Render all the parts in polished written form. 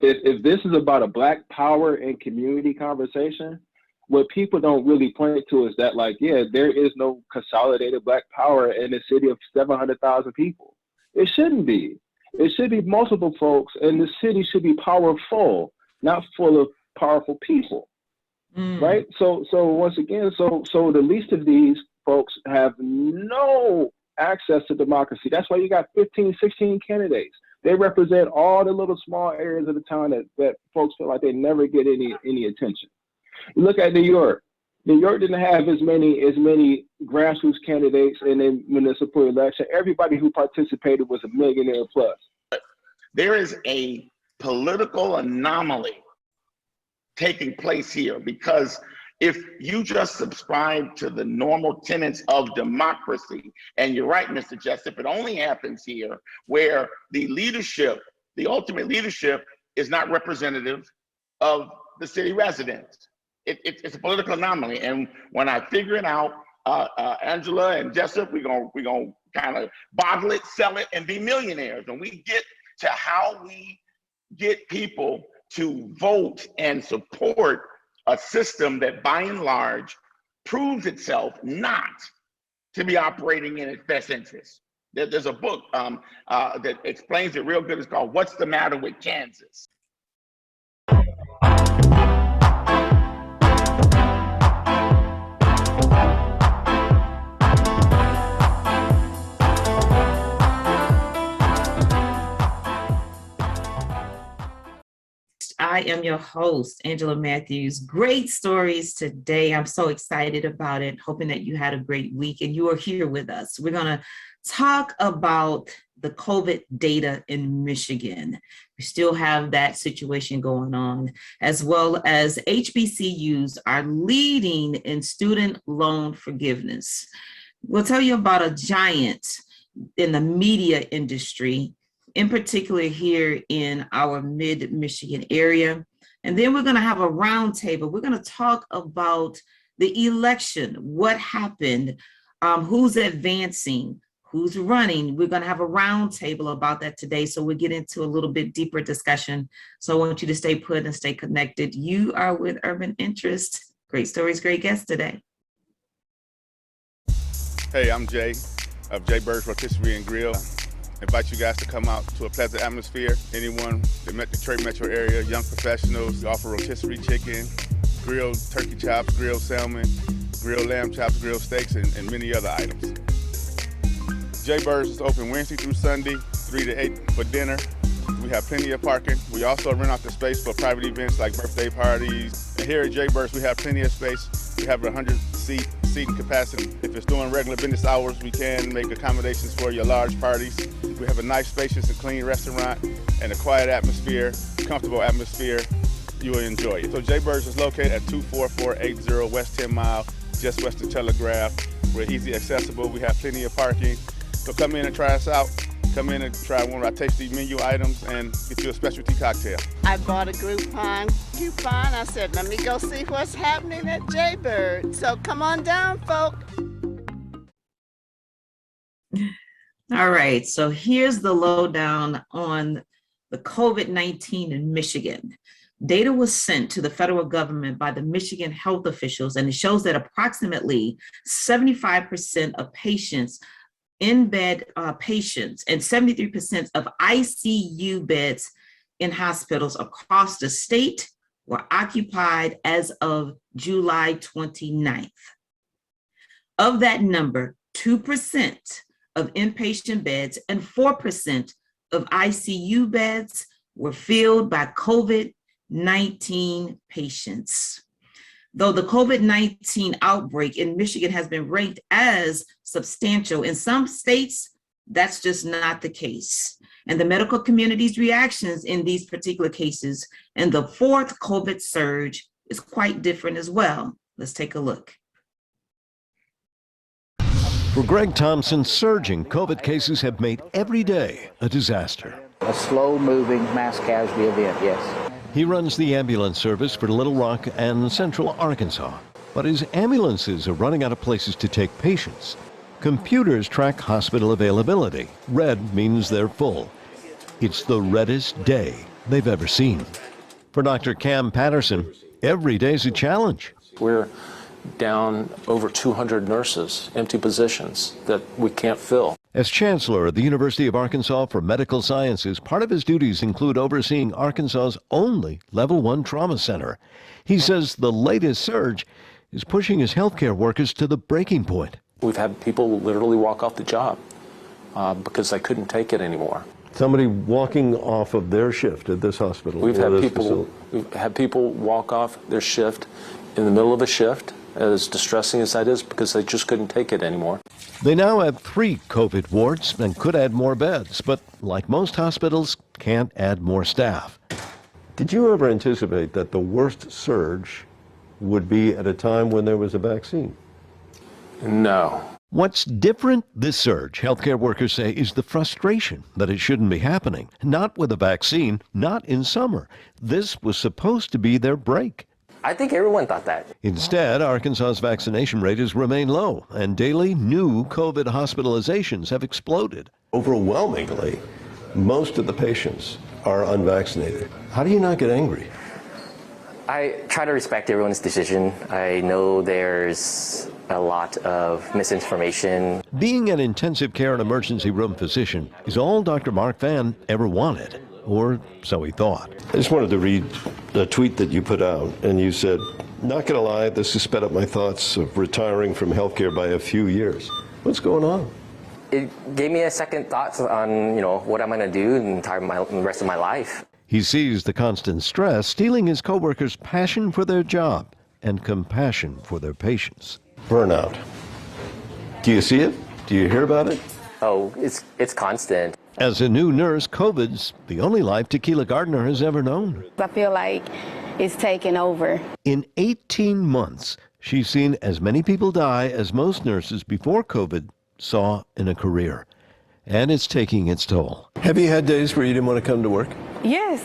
if this is about a Black power and community conversation, what people don't really point to is that, like, yeah, there is no consolidated Black power in a city of 700,000 people. It shouldn't be. It should be multiple folks, and the city should be powerful, not full of powerful people, right? So once again, so the least of these folks have no access to democracy. That's why you got 15, 16 candidates. They represent all the little small areas of the town that folks feel like they never get any attention. You look at New York. New York didn't have as many grassroots candidates in the municipal election. Everybody who participated was a millionaire plus. There is a political anomaly taking place here, because if you just subscribe to the normal tenets of democracy, and you're right, Mr. Jessup, it only happens here where the leadership, the ultimate leadership, is not representative of the city residents. It's a political anomaly, and when I figure it out, Angela and Jessup, we're gonna kind of bottle it, sell it, and be millionaires. And we get to how we get people to vote and support a system that, by and large, proves itself not to be operating in its best interest. There's a book that explains it real good. It's called "What's the Matter with Kansas?" I am your host, Angela Matthews. Great stories today. I'm so excited about it, hoping that you had a great week and you are here with us. We're going to talk about the COVID data in Michigan. We still have that situation going on, as well as HBCUs are leading in student loan forgiveness. We'll tell you about a giant in the media industry, in particular here in our mid-Michigan area. And then we're going to have a roundtable. We're going to talk about the election, what happened, who's advancing, who's running. We're going to have a roundtable about that today. So we'll get into a little bit deeper discussion. So I want you to stay put and stay connected. You are with Urban Interest. Great stories, great guests today. Hey, I'm Jay of Jayburch Rotisserie and Grill. Invite you guys to come out to a pleasant atmosphere. Anyone in the Detroit metro area, young professionals, we offer rotisserie chicken, grilled turkey chops, grilled salmon, grilled lamb chops, grilled steaks, and many other items. Jayburch is open Wednesday through Sunday, 3 to 8 for dinner. We have plenty of parking. We also rent out the space for private events like birthday parties. And here at Jayburch, we have plenty of space. We have 100-seat seating capacity. If it's during regular business hours, we can make accommodations for your large parties. We have a nice, spacious, and clean restaurant and a quiet atmosphere, comfortable atmosphere. You will enjoy it. So Jayburch is located at 24480 West 10 Mile, just west of Telegraph. We're easy accessible. We have plenty of parking. So come in and try us out. Come in and try one of our tasty menu items and get you a specialty cocktail. I bought a Groupon coupon. I said, let me go see what's happening at Jayburch. So come on down, folk. All right, so here's the lowdown on the COVID-19 in Michigan. Data was sent to the federal government by the Michigan health officials, and it shows that approximately 75% of patients in-bed patients and 73% of ICU beds in hospitals across the state were occupied as of July 29th. Of that number, 2% of inpatient beds and 4% of ICU beds were filled by COVID-19 patients. Though the COVID-19 outbreak in Michigan has been ranked as substantial, in some states, that's just not the case. And the medical community's reactions in these particular cases and the fourth COVID surge is quite different as well. Let's take a look. For Greg Thompson, surging COVID cases have made every day a disaster. A slow-moving mass casualty event, yes. He runs the ambulance service for Little Rock and Central Arkansas. But his ambulances are running out of places to take patients. Computers track hospital availability. Red means they're full. It's the reddest day they've ever seen. For Dr. Cam Patterson, every day's a challenge. We're down over 200 nurses, empty positions that we can't fill. As chancellor at the University of Arkansas for Medical Sciences, part of his duties include overseeing Arkansas's only Level 1 trauma center. He says the latest surge is pushing his healthcare workers to the breaking point. We've had people literally walk off the job because they couldn't take it anymore. Somebody walking off of their shift at this hospital. We've had people walk off their shift in the middle of a shift, as distressing as that is, because they just couldn't take it anymore. They now have 3 COVID wards and could add more beds, but like most hospitals, can't add more staff. Did you ever anticipate that the worst surge would be at a time when there was a vaccine? No. What's different this surge, healthcare workers say, is the frustration that it shouldn't be happening. Not with a vaccine, not in summer. This was supposed to be their break. I think everyone thought that. Instead, Arkansas's vaccination rate has remained low, and daily new COVID hospitalizations have exploded. Overwhelmingly, most of the patients are unvaccinated. How do you not get angry? I try to respect everyone's decision. I know there's a lot of misinformation. Being an intensive care and emergency room physician is all Dr. Mark Vann ever wanted, or so he thought. I just wanted to read a tweet that you put out, and you said, "Not gonna lie, this has sped up my thoughts of retiring from healthcare by a few years." What's going on? It gave me a second thoughts on, what I'm going to do in the rest of my life. He sees the constant stress stealing his coworkers' passion for their job and compassion for their patients. Burnout. Do you see it? Do you hear about it? Oh, it's constant. As a new nurse, COVID's the only life Tequila Gardner has ever known. I feel like it's taken over. In 18 months, she's seen as many people die as most nurses before COVID saw in a career. And it's taking its toll. Have you had days where you didn't want to come to work? Yes.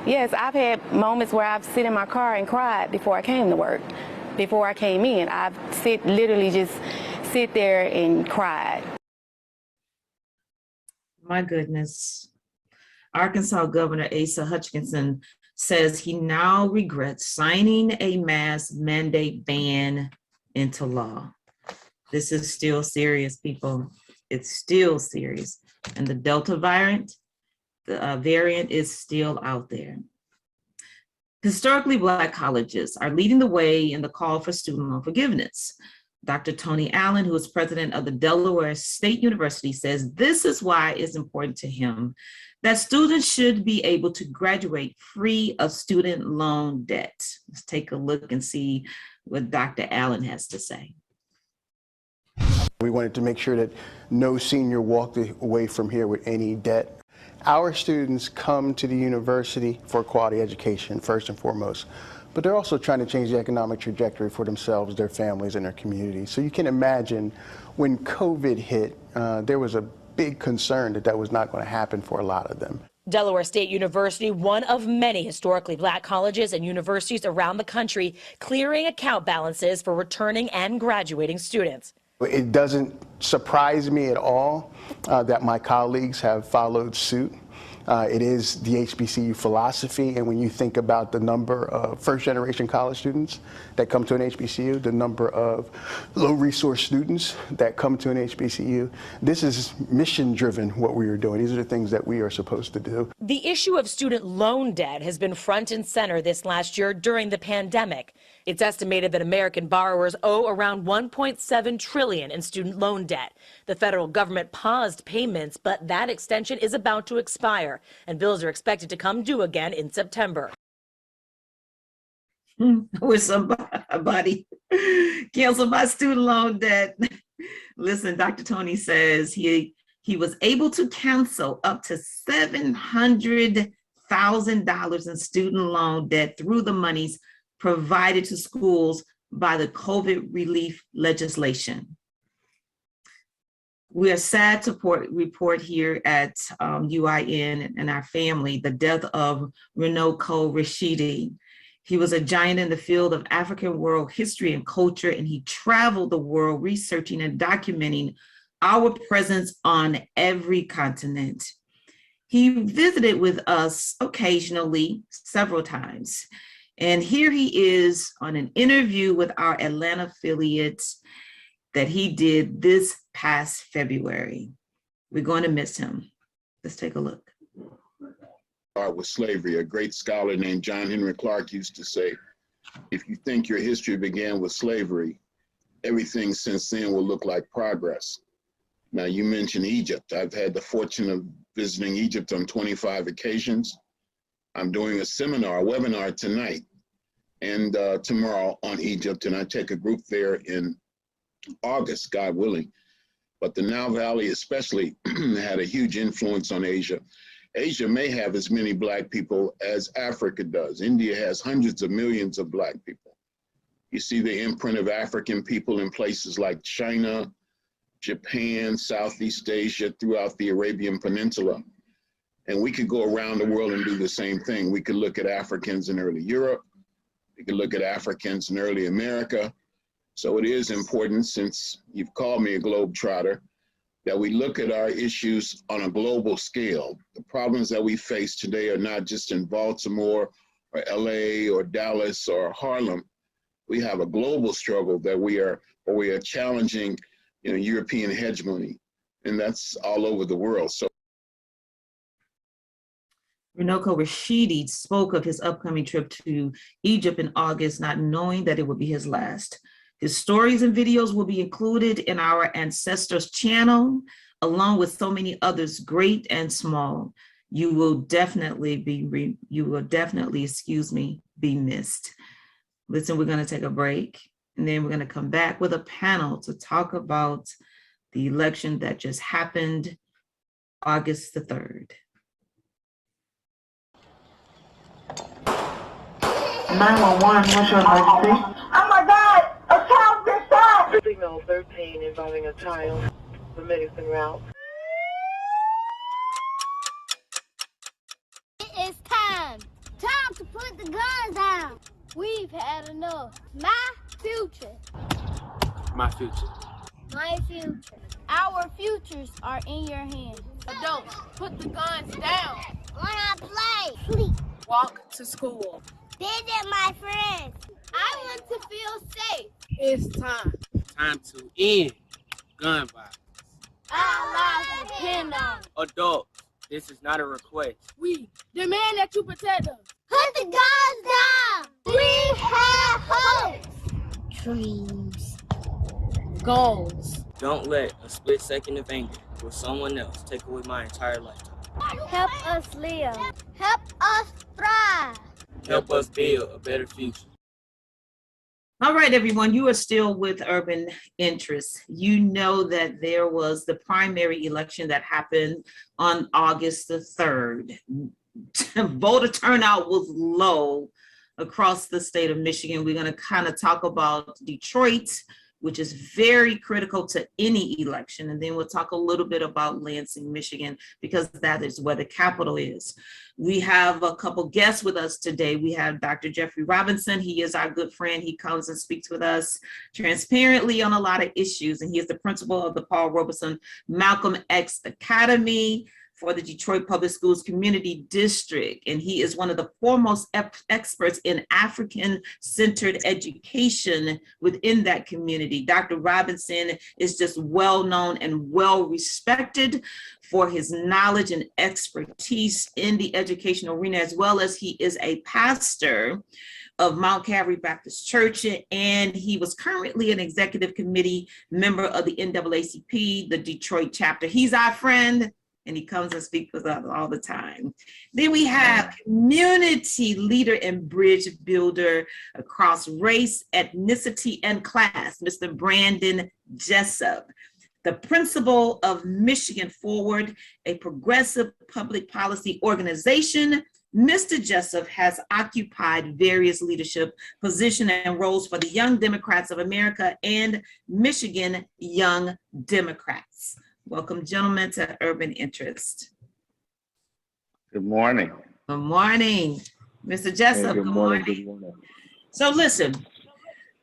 Yes, I've had moments where I've sit in my car and cried before I came to work. Before I came in, I've literally just sit there and cried. My goodness. Arkansas Governor Asa Hutchinson says he now regrets signing a mask mandate ban into law. This is still serious, people. It's still serious. And the Delta variant, variant is still out there. Historically Black colleges are leading the way in the call for student loan forgiveness. Dr. Tony Allen, who is president of the Delaware State University, says this is why it's important to him that students should be able to graduate free of student loan debt. Let's take a look and see what Dr. Allen has to say. We wanted to make sure that no senior walked away from here with any debt. Our students come to the university for quality education, first and foremost, but they're also trying to change the economic trajectory for themselves, their families, and their community. So you can imagine when COVID hit, there was a big concern that that was not going to happen for a lot of them. Delaware State University, one of many historically Black colleges and universities around the country, clearing account balances for returning and graduating students. It doesn't surprise me at all that my colleagues have followed suit. It is the HBCU philosophy, and when you think about the number of first-generation college students that come to an HBCU, the number of low-resource students that come to an HBCU, this is mission-driven, what we are doing. These are the things that we are supposed to do. The issue of student loan debt has been front and center this last year during the pandemic. It's estimated that American borrowers owe around $1.7 trillion in student loan debt. The federal government paused payments, but that extension is about to expire, and bills are expected to come due again in September. With somebody cancel my student loan debt. Listen, Dr. Tony says he was able to cancel up to $700,000 in student loan debt through the monies provided to schools by the COVID relief legislation. We are sad to report here at UIN and our family the death of Renoko Rashidi. He was a giant in the field of African world history and culture, and he traveled the world researching and documenting our presence on every continent. He visited with us occasionally, several times. And here he is on an interview with our Atlanta affiliate that he did this past February. We're going to miss him. Let's take a look. With slavery, a great scholar named John Henry Clark used to say, if you think your history began with slavery, everything since then will look like progress. Now, you mentioned Egypt. I've had the fortune of visiting Egypt on 25 occasions. I'm doing a seminar, a webinar tonight and tomorrow on Egypt, and I take a group there in August, God willing. But the Nile Valley especially had a huge influence on Asia. Asia may have as many Black people as Africa does. India has hundreds of millions of Black people. You see the imprint of African people in places like China, Japan, Southeast Asia, throughout the Arabian Peninsula. And we could go around the world and do the same thing. We could look at Africans in early Europe. We could look at Africans in early America. So it is important, since you've called me a globetrotter, that we look at our issues on a global scale. The problems that we face today are not just in Baltimore or LA or Dallas or Harlem. We have a global struggle that we are challenging, European hegemony, and that's all over the world. So Rashidi spoke of his upcoming trip to Egypt in August, not knowing that it would be his last. His stories and videos will be included in our Ancestors channel, along with so many others, great and small. You will definitely be missed. Listen, we're going to take a break, and then we're going to come back with a panel to talk about the election that just happened August the 3rd. 911, what's your emergency? Oh my God, a child been shot! Signal 13 involving a child, the medicine route. It is time to put the guns down. We've had enough. My future. My future. My future. Our futures are in your hands. Adults, put the guns down. Wanna play? Sleep. Walk to school. Visit my friends. I want to feel safe. It's time. Time to end gun violence. Our lives depend on it. Adults, this is not a request. We demand that you protect us. Put the guns down. We have hopes. Dreams. Goals. Don't let a split second of anger with someone else take away my entire lifetime. Help us live. Help us thrive. Help us build a better future. All right, everyone, you are still with Urban Interests. You know that there was the primary election that happened on August the 3rd. Voter turnout was low across the state of Michigan. We're going to kind of talk about Detroit, which is very critical to any election. And then we'll talk a little bit about Lansing, Michigan, because that is where the capital is. We have a couple guests with us today. We have Dr. Jeffrey Robinson. He is our good friend. He comes and speaks with us transparently on a lot of issues. And he is the principal of the Paul Robeson Malcolm X Academy for the Detroit Public Schools Community District. And he is one of the foremost experts in African-centered education within that community. Dr. Robinson is just well-known and well-respected for his knowledge and expertise in the educational arena, as well as he is a pastor of Mount Calvary Baptist Church, and he was currently an executive committee member of the NAACP, the Detroit chapter. He's our friend, and he comes and speaks with us all the time. Then we have community leader and bridge builder across race, ethnicity, and class, Mr. Brandon Jessup, the principal of Michigan Forward, a progressive public policy organization. Mr. Jessup has occupied various leadership positions and roles for the Young Democrats of America and Michigan Young Democrats. Welcome, gentlemen, to Urban Interest. Good morning. Good morning, Mr. Jessup. Hey, good morning. Good morning. So listen,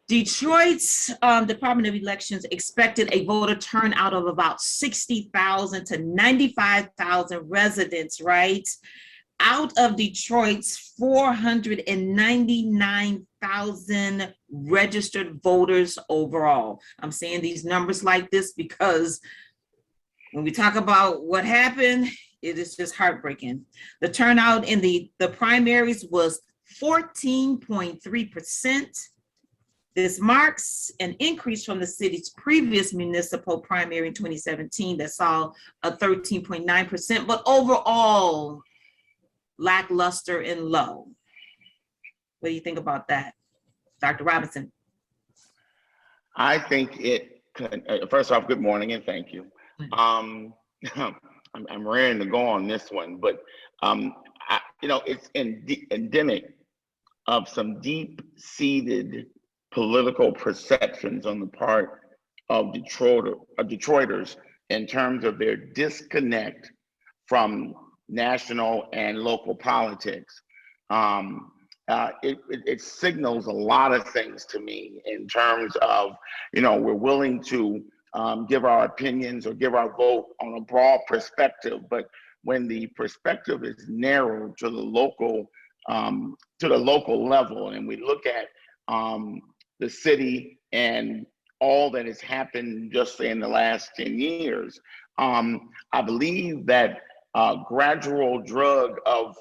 Detroit's Department of Elections expected a voter turnout of about 60,000 to 95,000 residents, right? Out of Detroit's 499,000 registered voters overall. I'm saying these numbers like this because when we talk about what happened, it is just heartbreaking. The turnout in the primaries was 14.3%. This marks an increase from the city's previous municipal primary in 2017 that saw a 13.9%, but overall lackluster and low. What do you think about that, Dr. Robinson? I think it could, first off, good morning and thank you. I'm raring to go on this one, but it's endemic of some deep-seated political perceptions on the part of Detroiters in terms of their disconnect from national and local politics. It signals a lot of things to me in terms of, we're willing to give our opinions or give our vote on a broad perspective, but when the perspective is narrow to the local level, and we look at the city and all that has happened just in the last 10 years, I believe that gradual drug of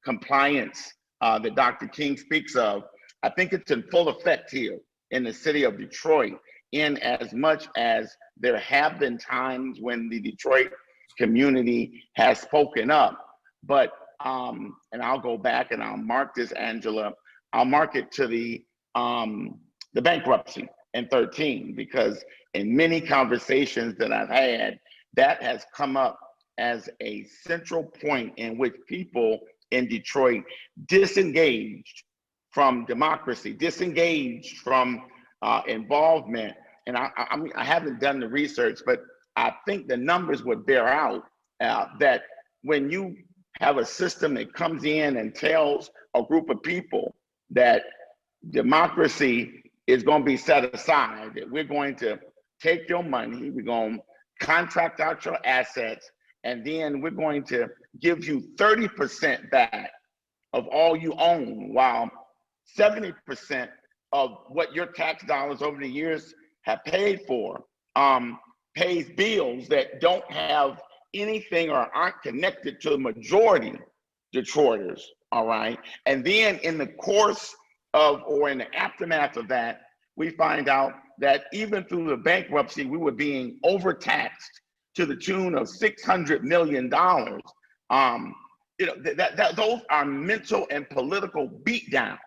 compliance that Dr. King speaks of, I think it's in full effect here in the city of Detroit, in as much as there have been times when the Detroit community has spoken up. But, and I'll go back and I'll mark this, Angela, I'll mark it to the bankruptcy in 2013, because in many conversations that I've had, that has come up as a central point in which people in Detroit disengaged from democracy, disengaged from involvement. And I haven't done the research, but I think the numbers would bear out that when you have a system that comes in and tells a group of people that democracy is going to be set aside, that we're going to take your money, we're going to contract out your assets, and then we're going to give you 30% back of all you own, while 70% of what your tax dollars over the years have paid for pays bills that don't have anything or aren't connected to the majority Detroiters, all right? And then in the course of, or in the aftermath of that, we find out that even through the bankruptcy, we were being overtaxed to the tune of $600 million. Those are mental and political beatdowns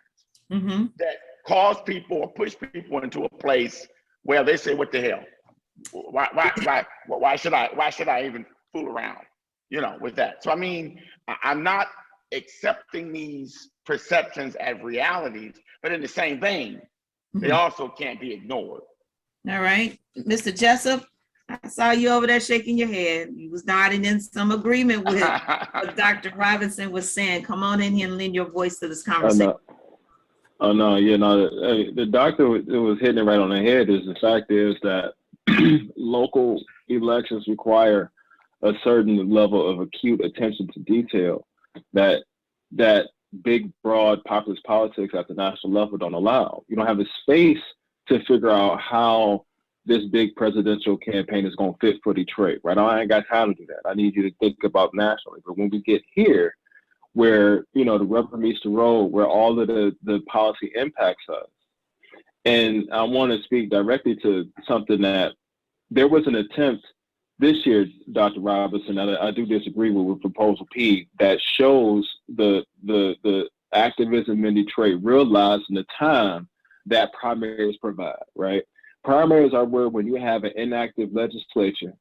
that cause people or push people into a place where they say, "What the hell? Why should I even fool around?" With that. So I mean, I'm not accepting these perceptions as realities, but in the same vein, they also can't be ignored. All right, Mr. Jessup, I saw you over there shaking your head. You was nodding in some agreement with what Dr. Robinson was saying. Come on in here and lend your voice to this conversation. The doctor was hitting it right on the head. The fact is that local elections require a certain level of acute attention to detail that big, broad populist politics at the national level don't allow. You don't have the space to figure out how this big presidential campaign is going to fit for Detroit, right? I ain't got time to do that. I need you to think about nationally. But when we get here, where, the rubber meets the road, where all of the policy impacts us. And I want to speak directly to something that there was an attempt this year, Dr. Robinson, and I do disagree with Proposal P, that shows the activism in Detroit realizing the time that primaries provide, right? Primaries are where when you have an inactive legislature,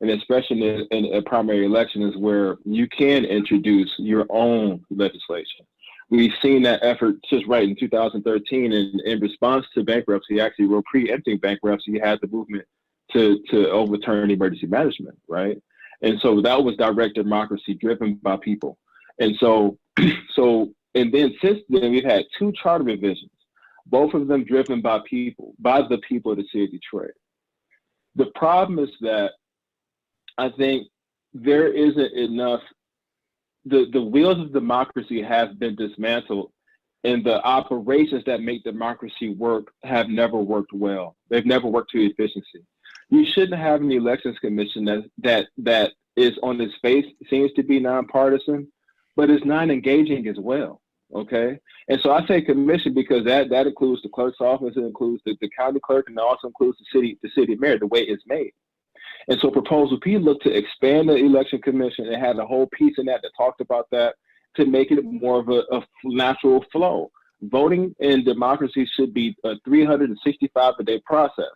and especially in a primary election, is where you can introduce your own legislation. We've seen that effort just right in 2013, and in response to bankruptcy, actually, we're preempting bankruptcy, you had the movement to overturn emergency management, right? And so that was direct democracy driven by people. And so, and then since then, we've had two charter revisions both of them driven by the people of the city of Detroit. The problem is that I think there isn't enough, the wheels of democracy have been dismantled, and the operations that make democracy work have never worked well. They've never worked to efficiency. You shouldn't have an elections commission that is on its face, seems to be nonpartisan, but is not engaging as well. Okay, and so I say commission because that includes the clerk's office, it includes the county clerk, and it also includes the city mayor, the way it's made. And so Proposal P looked to expand the election commission and had a whole piece in that talked about that to make it more of a natural flow. Voting in democracy should be a 365-a-day process.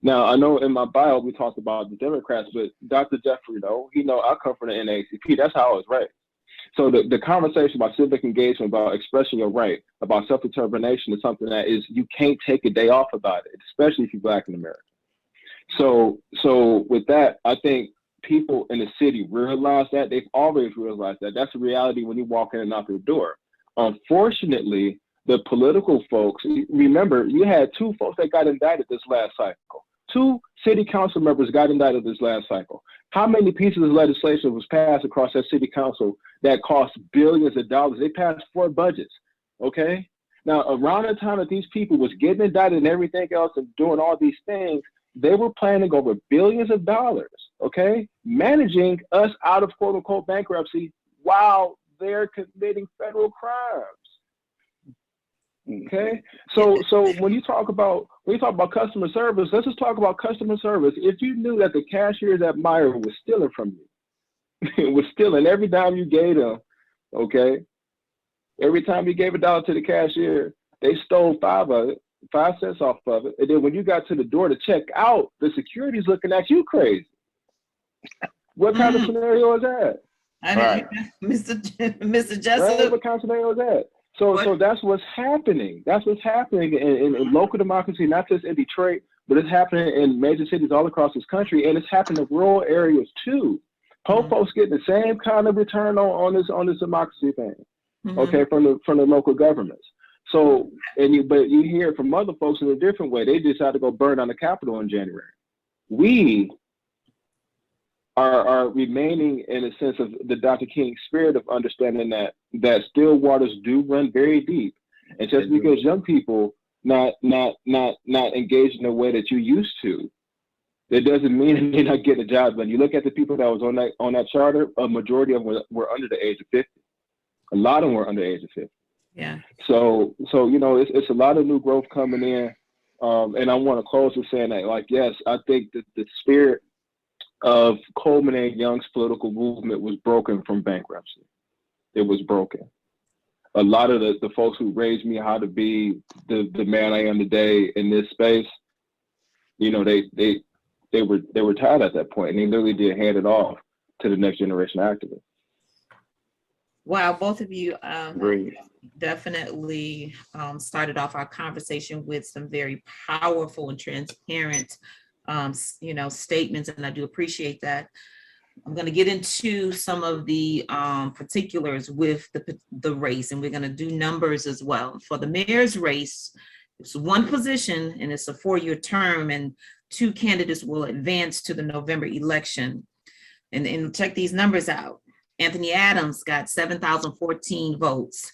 Now, I know in my bio we talked about the Democrats, but Dr. Jeffrey, I come from the NAACP. That's how I was raised. So the conversation about civic engagement, about expressing your right, about self-determination is something that you can't take a day off about it, especially if you're Black in America. So with that, I think people in the city realize that. They've always realized that. That's a reality when you walk in and out the door. Unfortunately, the political folks, remember, you had 2 folks that got indicted this last cycle. 2 city council members got indicted this last cycle. How many pieces of legislation was passed across that city council that cost billions of dollars? They passed 4 budgets, okay? Now, around the time that these people was getting indicted and everything else and doing all these things, they were planning over billions of dollars, okay? Managing us out of quote unquote bankruptcy while they're committing federal crimes. Okay, so when you talk about customer service, let's just talk about customer service. If you knew that the cashiers at Meyer was stealing from you, was stealing every dime you gave them, okay? Every time you gave $1 to the cashier, they stole 5 cents off of it. And then when you got to the door to check out, the security's looking at you crazy. What kind of scenario is that? Mr. Jessup. Right? What kind of scenario is that? So that's what's happening. That's what's happening in local democracy, not just in Detroit, but it's happening in major cities all across this country, and it's happening in rural areas too. Folks getting the same kind of return on this democracy thing, okay, from the local governments. So, but you hear it from other folks in a different way. They decided to go burn down the Capitol in January. We are remaining in a sense of the Dr. King spirit of understanding that still waters do run very deep. And just because young people not engaged in the way that you used to, that doesn't mean they're not getting a job. When you look at the people that was on that charter, a majority of them were under the age of 50. A lot of them were under the age of 50. Yeah. So it's a lot of new growth coming in. And I want to close with saying that, yes, I think that the spirit of Coleman A. Young's political movement was broken from bankruptcy. It was broken. A lot of the folks who raised me how to be the man I am today in this space, they were tired at that point, and they literally did hand it off to the next generation activists. Wow, both of you Great. Definitely started off our conversation with some very powerful and transparent statements, and I do appreciate that. I'm going to get into some of the particulars with the race, and we're going to do numbers as well. For the mayor's race, it's 1 position, and it's a 4-year term, and 2 candidates will advance to the November election. And check these numbers out. Anthony Adams got 7,014 votes.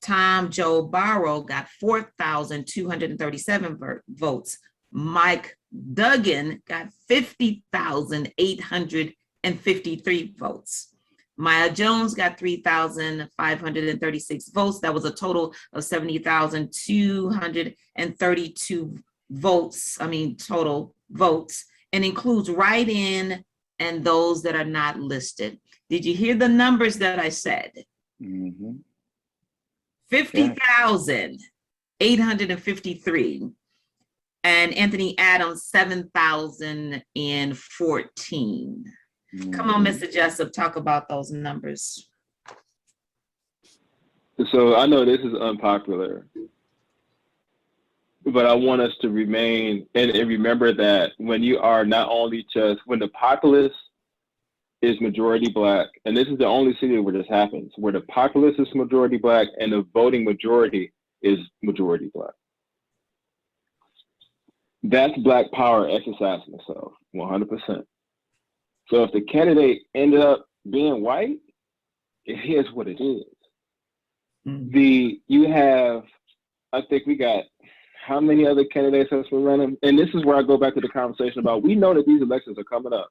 Tom Joe Barrow got 4,237 votes. Mike Duggan got 50,853 votes. Maya Jones got 3,536 votes. That was a total of 70,232 votes. Total votes, and includes write-in and those that are not listed. Did you hear the numbers that I said? 50,853. And Anthony Adams, 7,014. Come on, Mr. Jessup, talk about those numbers. So I know this is unpopular, but I want us to remain and remember that when you are not only when the populace is majority Black, and this is the only city where this happens, where the populace is majority Black and the voting majority is majority Black. That's Black power exercising itself, 100%. So if the candidate ended up being white, it is what it is. You have, I think we got how many other candidates that's been running? And this is where I go back to the conversation about, we know that these elections are coming up.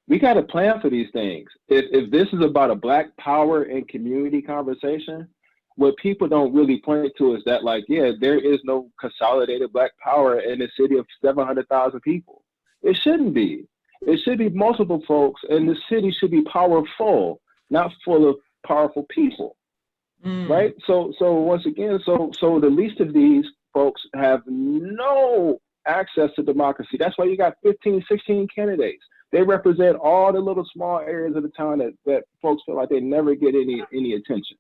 We got to plan for these things. If this is about a Black power and community conversation, what people don't really point to is that, like, yeah, there is no consolidated Black power in a city of 700,000 people. It shouldn't be. It should be multiple folks, and the city should be powerful, not full of powerful people, right? So once again, so the least of these folks have no access to democracy. That's why you got 15, 16 candidates. They represent all the little small areas of the town that folks feel like they never get any attention.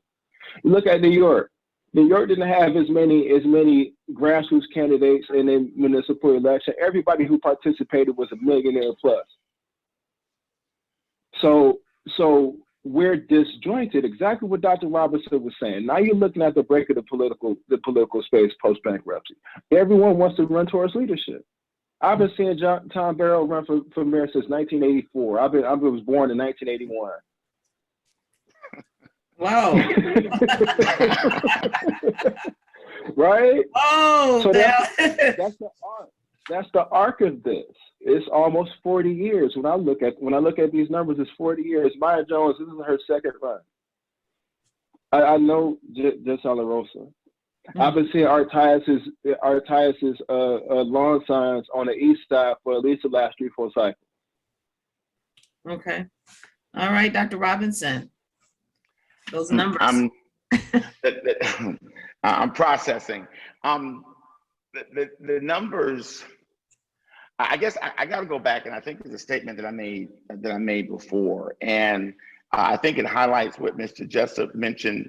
You look at New York. New York didn't have as many grassroots candidates in the municipal election. Everybody who participated was a millionaire plus. So we're disjointed. Exactly what Dr. Robinson was saying. Now you're looking at the break of the political space post bankruptcy. Everyone wants to run towards leadership. I've been seeing Tom Barrow run for mayor since 1984. I was born in 1981. Wow. Right? Oh, so that's the arc. That's the arc of this. It's almost 40 years. When I look at these numbers, it's 40 years. Maya Jones, this is her second run. I know just La Rosa. I've been seeing Artias's lawn signs on the east side for at least the last 3-4 cycles. Okay. All right, Dr. Robinson. Those numbers. I'm processing. The numbers. I guess I got to go back, and I think it's a statement that I made before, and I think it highlights what Mr. Jessup mentioned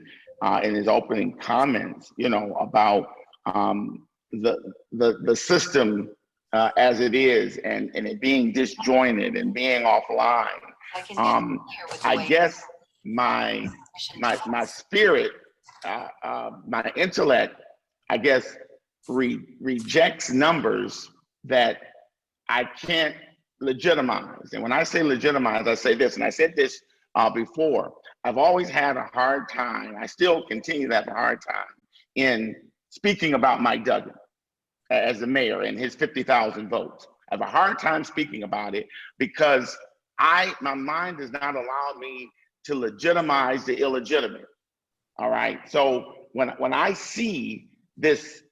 in his opening comments. You know, about the system as it is, and it being disjointed and being offline. I guess my spirit, my intellect, I guess, rejects numbers that I can't legitimize. And when I say legitimize, I say this, and I said this before. I've always had a hard time, I still continue to have a hard time in speaking about Mike Duggan as the mayor and his 50,000 votes. I have a hard time speaking about it because my mind does not allow me to legitimize the illegitimate. All right. So when I see this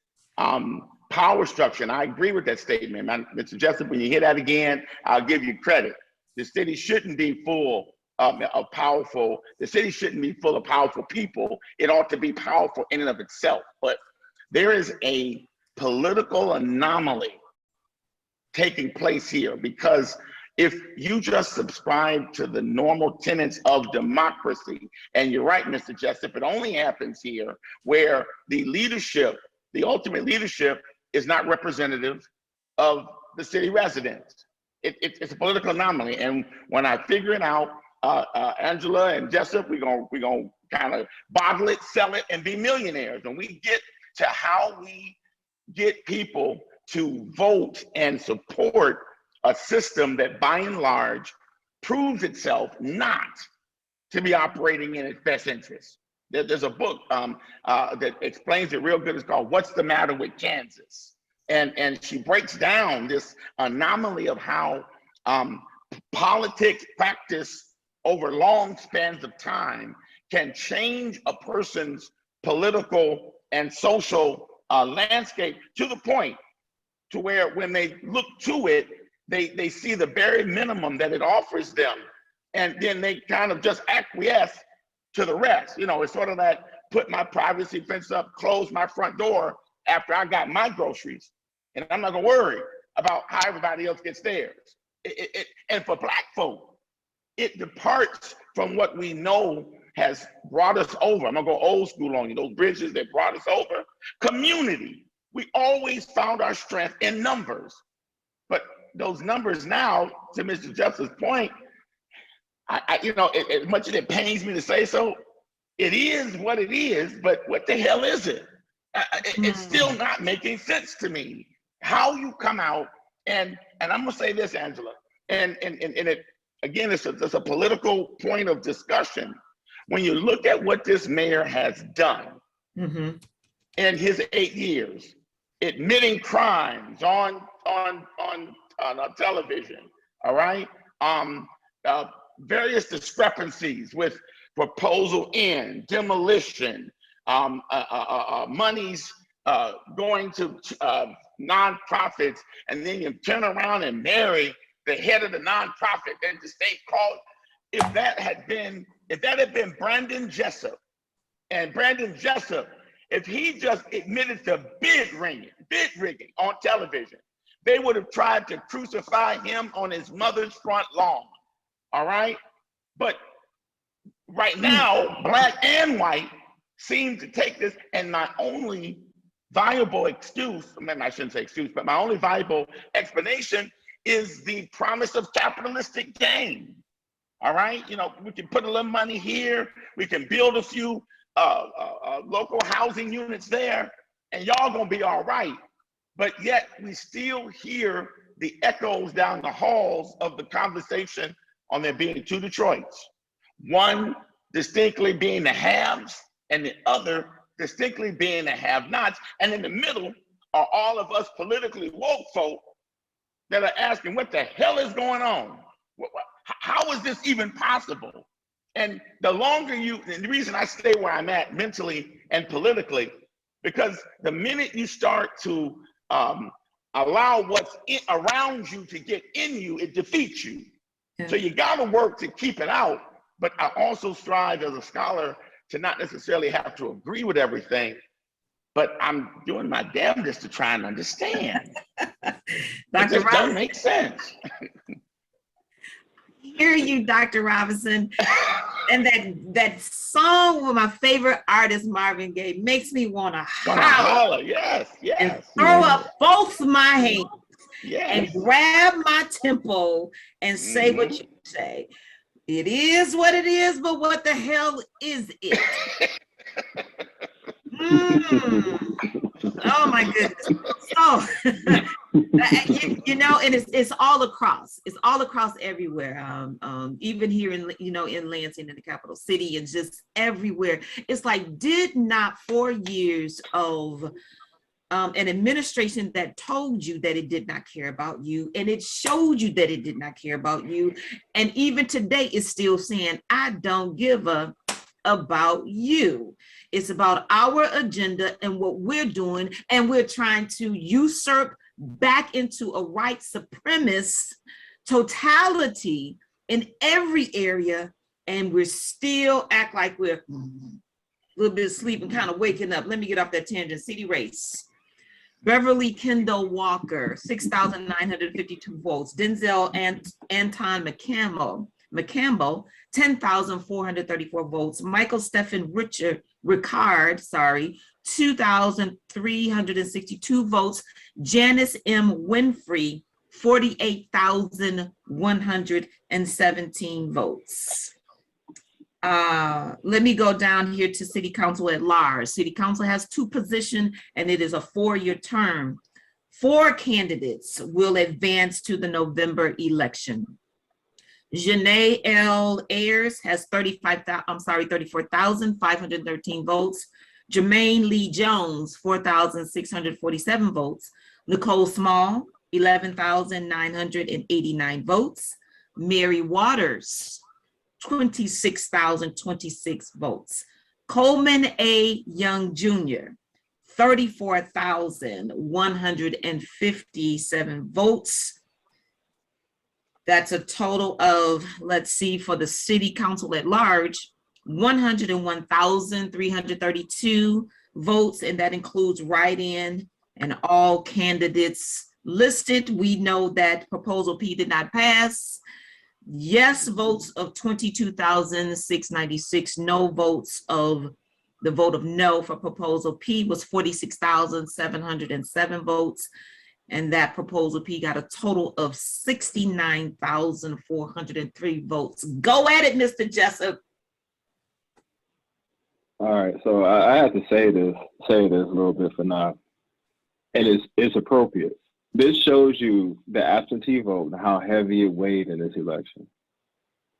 power structure, and I agree with that statement, Mr. Jessup, when you hear that again, I'll give you credit. The city shouldn't be full of powerful. The city shouldn't be full of powerful people. It ought to be powerful in and of itself. But there is a political anomaly taking place here, because if you just subscribe to the normal tenets of democracy, and you're right, Mr. Jessup, it only happens here where the leadership, the ultimate leadership, is not representative of the city residents. It's a political anomaly. And when I figure it out, Angela and Jessup, we're gonna kind of bottle it, sell it, and be millionaires. And we get to how we get people to vote and support a system that by and large proves itself not to be operating in its best interest. There's a book that explains it real good. It's called What's the Matter with Kansas? And she breaks down this anomaly of how politics practice over long spans of time can change a person's political and social landscape to the point to where when they look to it, they see the very minimum that it offers them, and then they kind of just acquiesce to the rest. You know, it's sort of like put my privacy fence up, close my front door after I got my groceries, and I'm not gonna worry about how everybody else gets theirs. And for Black folk, it departs from what we know has brought us over. I'm gonna go old school on you, those bridges that brought us over. Community. We always found our strength in numbers, but those numbers now, to Mr. Jeff's point, you know, as much as it pains me to say so, it is what it is, but what the hell is it? It's still not making sense to me. how you come out, and I'm gonna say this, Angela, and it again, it's a political point of discussion. When you look at what this mayor has done in his 8 years, admitting crimes on television, all right, various discrepancies with proposal in demolition, monies going to nonprofits, and then you turn around and marry the head of the nonprofit that the state called. If that had been Brandon Jessup, and Brandon Jessup, if he just admitted to bid rigging on television, they would have tried to crucify him on his mother's front lawn. All right, but right now, black and white seem to take this, and my only viable excuse, maybe I shouldn't say excuse, but my only viable explanation is the promise of capitalistic gain. All right, you know, we can put a little money here, we can build a few local housing units there, and y'all gonna be all right. But yet we still hear the echoes down the halls of the conversation on there being two Detroits. One distinctly being the haves, and the other distinctly being the have-nots. And in the middle are all of us politically woke folk that are asking, what the hell is going on? How is this even possible? And the longer and the reason I stay where I'm at mentally and politically, because the minute you start to allow what's around you to get in you, it defeats you. So you gotta work to keep it out, but I also strive as a scholar to not necessarily have to agree with everything, but I'm doing my damnedest to try and understand. It just doesn't make sense. Hear you, Dr. Robinson. And that song with my favorite artist, Marvin Gaye, makes me want to holler. Yes. And throw up both my hands and grab my tempo and say what you say. It is what it is, but what the hell is it? Oh my goodness. So, you know, and it's all across. It's all across everywhere. Even here in Lansing, in the capital city, and just everywhere. It's like, did not 4 years of an administration that told you that it did not care about you, and it showed you that it did not care about you, and even today is still saying, I don't give a about you. It's about our agenda and what we're doing, and we're trying to usurp back into a white supremacist totality in every area, and we're still act like we're a little bit asleep and kind of waking up. Let me get off that tangent. City race. Beverly Kendall Walker, 6,952 votes. Denzel Anton McCampbell, 10,434 votes. Michael Stephen Ricard, 2,362 votes. Janice M. Winfrey, 48,117 votes. Let me go down here to City Council at large. City Council has 2 positions, and it is a 4-year term. 4 candidates will advance to the November election. Janae L. Ayers has 34,513 votes. Jermaine Lee Jones, 4,647 votes. Nicole Small, 11,989 votes. Mary Waters, 26,026 votes. Coleman A. Young Jr., 34,157 votes. That's a total of, let's see, for the City Council at large, 101,332 votes, and that includes write-in and all candidates listed. We know that Proposal P did not pass. Yes votes of 22,696, no votes of the vote of no for Proposal P was 46,707 votes. And that Proposal P got a total of 69,403 votes. Go at it, Mr. Jessup. All right, so I have to say this a little bit for now, and it's appropriate. This shows you the absentee vote and how heavy it weighed in this election.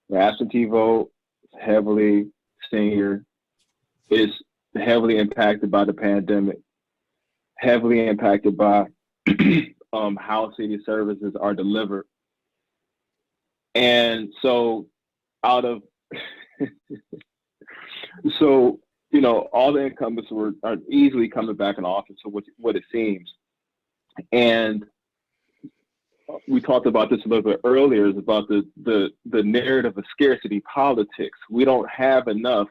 The absentee vote is heavily senior, is heavily impacted by the pandemic, heavily impacted by how city services are delivered. And so out of, so, you know, all the incumbents are easily coming back in office, so what it seems. And we talked about this a little bit earlier, is about the narrative of scarcity politics. We don't have enough,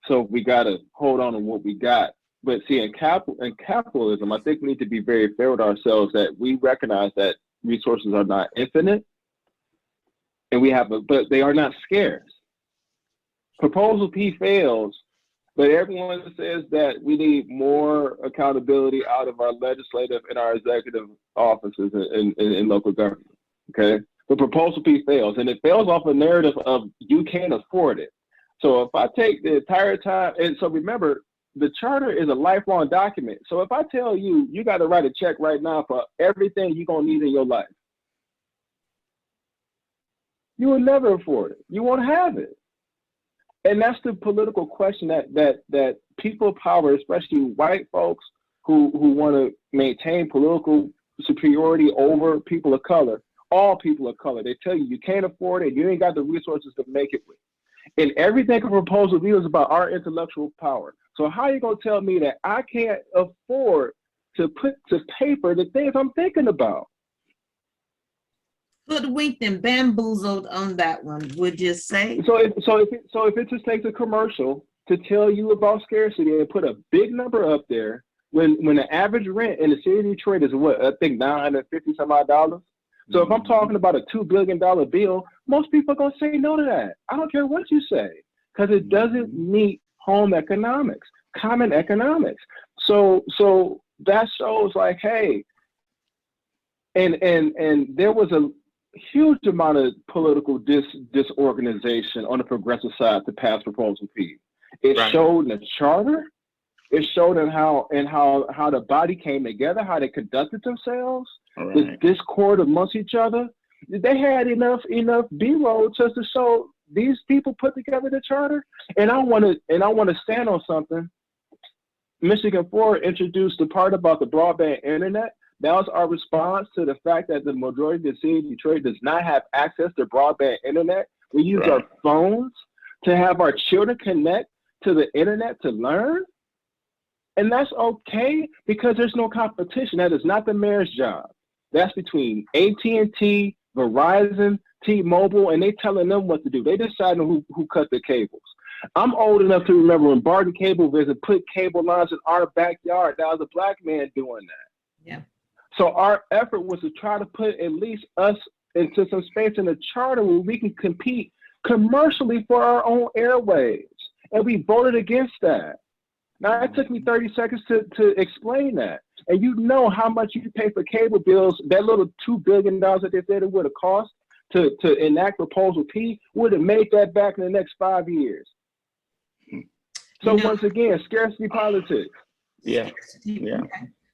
so we got to hold on to what we got. But see, in capitalism, I think we need to be very fair with ourselves, that we recognize that resources are not infinite, and but they are not scarce. Proposal P fails, but everyone says that we need more accountability out of our legislative and our executive offices in local government, okay? But Proposal P fails, and it fails off a narrative of you can't afford it. So if I take the entire time, and so remember, the charter is a lifelong document. So if I tell you, you got to write a check right now for everything you're going to need in your life, you will never afford it. You won't have it. And that's the political question that people of power, especially white folks who want to maintain political superiority over people of color, all people of color, they tell you you can't afford it, you ain't got the resources to make it with. And everything a proposal is about our intellectual power. So how are you going to tell me that I can't afford to put to paper the things I'm thinking about? Hoodwinked and bamboozled on that one, would you say? So if it just takes a commercial to tell you about scarcity and put a big number up there, when the average rent in the city of Detroit is what, I think $950 some odd dollars. So if I'm talking about a $2 billion bill, most people are gonna say no to that. I don't care what you say, because it doesn't meet home economics, common economics. So that shows like, hey, and there was a huge amount of political disorganization on the progressive side to pass Proposal P. It showed in the charter. It showed in how the body came together, how they conducted themselves, the discord amongst each other. They had enough B-roll just to show these people put together the charter. And I want to stand on something. Michigan 4 introduced the part about the broadband internet. That was our response to the fact that the majority of the city of Detroit does not have access to broadband internet. We use our phones to have our children connect to the internet to learn. And that's okay, because there's no competition. That is not the mayor's job. That's between AT&T, Verizon, T-Mobile, and they telling them what to do. They deciding who cut the cables. I'm old enough to remember when Barton Cablevision put cable lines in our backyard. That was a black man doing that. Yeah. So our effort was to try to put at least us into some space in the charter where we can compete commercially for our own airwaves. And we voted against that. Now, it took me 30 seconds to explain that. And you know how much you pay for cable bills. That little $2 billion that they said it would have cost to enact Proposal P would have made that back in the next 5 years. So once again, scarcity politics. Yeah.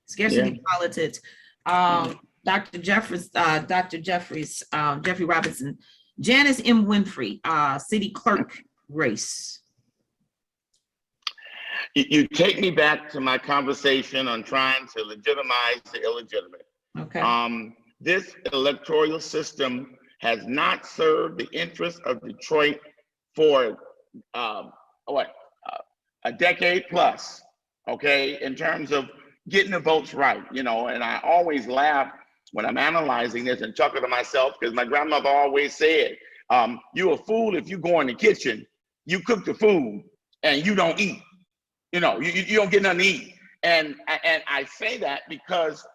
Scarcity politics. Dr. Jeffrey Robinson, Janice M. Winfrey, city clerk race. You take me back to my conversation on trying to legitimize the illegitimate. Okay. This electoral system has not served the interests of Detroit for a decade plus, okay, in terms of getting the votes right, and I always laugh when I'm analyzing this and chuckle to myself, because my grandmother always said, you a fool if you go in the kitchen, you cook the food and you don't eat. You don't get nothing to eat. And I say that because,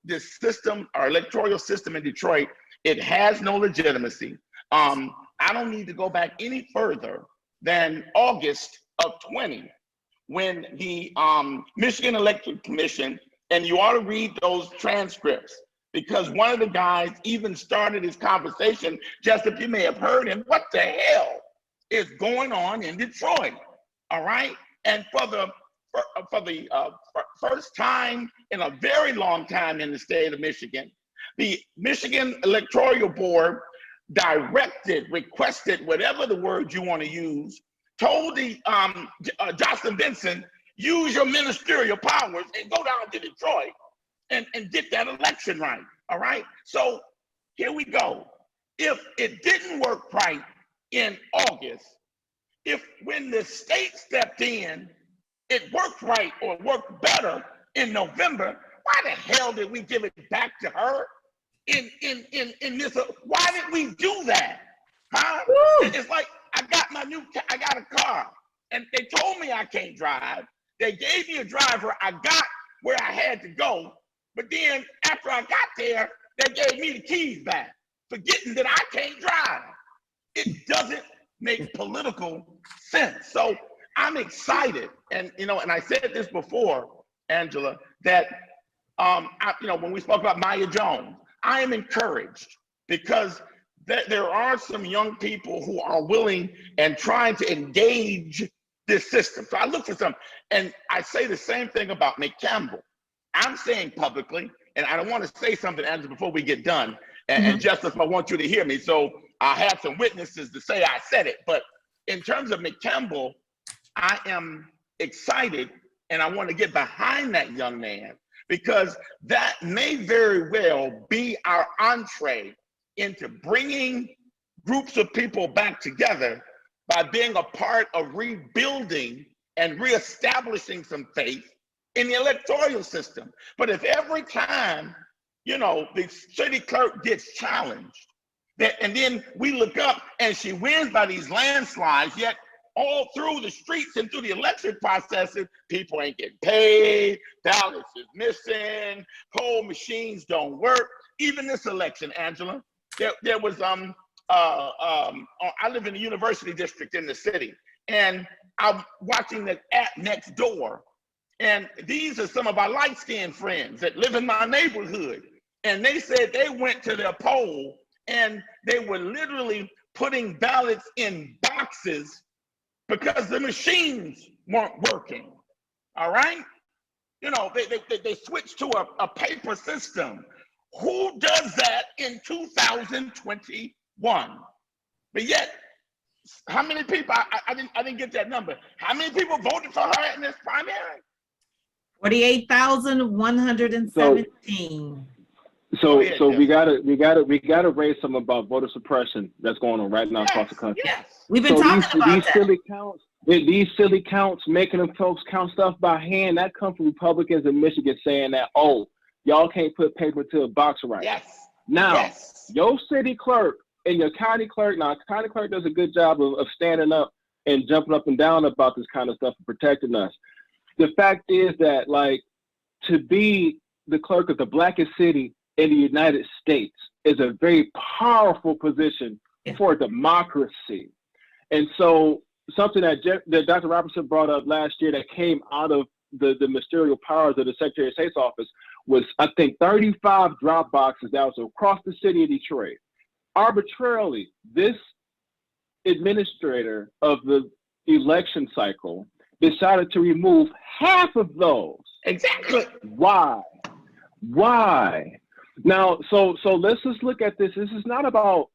this system, our electoral system in Detroit, it has no legitimacy. I don't need to go back any further than August of 20, when the Michigan Electoral Commission, and you ought to read those transcripts, because one of the guys even started his conversation, just if you may have heard him, what the hell is going on in Detroit? All right. And for the for the first time in a very long time in the state of Michigan, the Michigan Electoral Board requested, whatever the word you want to use, told the Jocelyn Benson, use your ministerial powers and go down to Detroit and get that election right. All right. So here we go. If it didn't work right in August, if when the state stepped in, it worked right or worked better in November, why the hell did we give it back to her in this? Why did we do that? Huh? It's like I got a car and they told me I can't drive. They gave me a driver. I got where I had to go. But then after I got there, they gave me the keys back, forgetting that I can't drive. It doesn't make political sense. So I'm excited. And, and I said this before, Angela, that, when we spoke about Maya Jones, I am encouraged because there are some young people who are willing and trying to engage this system. So I look for some, and I say the same thing about Nick Campbell. I'm saying publicly, and I don't want to say something, Angela, before we get done, and Justice, I want you to hear me. So I have some witnesses to say I said it, but in terms of Nick Campbell, I am excited and I want to get behind that young man because that may very well be our entree into bringing groups of people back together by being a part of rebuilding and reestablishing some faith in the electoral system. But if every time, the city clerk gets challenged, and then we look up and she wins by these landslides, yet all through the streets and through the election processes, people ain't getting paid, ballots is missing, poll machines don't work. Even this election, Angela, there was, I live in the university district in the city, and I'm watching the app next door. And these are some of our light-skinned friends that live in my neighborhood. And they said they went to their poll and they were literally putting ballots in boxes because the machines weren't working. All right? They switched to a paper system. Who does that in 2021? But yet, how many people, I didn't get that number. How many people voted for her in this primary? 48,117. So we gotta raise something about voter suppression that's going on right now across the country. Yes. We've been talking about these silly counts. These silly counts, making them folks count stuff by hand, that comes from Republicans in Michigan saying that, oh, y'all can't put paper to a box right. Yes. Now, your city clerk and your county clerk, county clerk does a good job of standing up and jumping up and down about this kind of stuff and protecting us. The fact is that, to be the clerk of the blackest city in the United States is a very powerful position for democracy. And so something that Dr. Robertson brought up last year that came out of the ministerial powers of the Secretary of State's office was, I think, 35 drop boxes that was across the city of Detroit. Arbitrarily, this administrator of the election cycle decided to remove half of those. Exactly. Why? Now, so let's just look at this. This is not about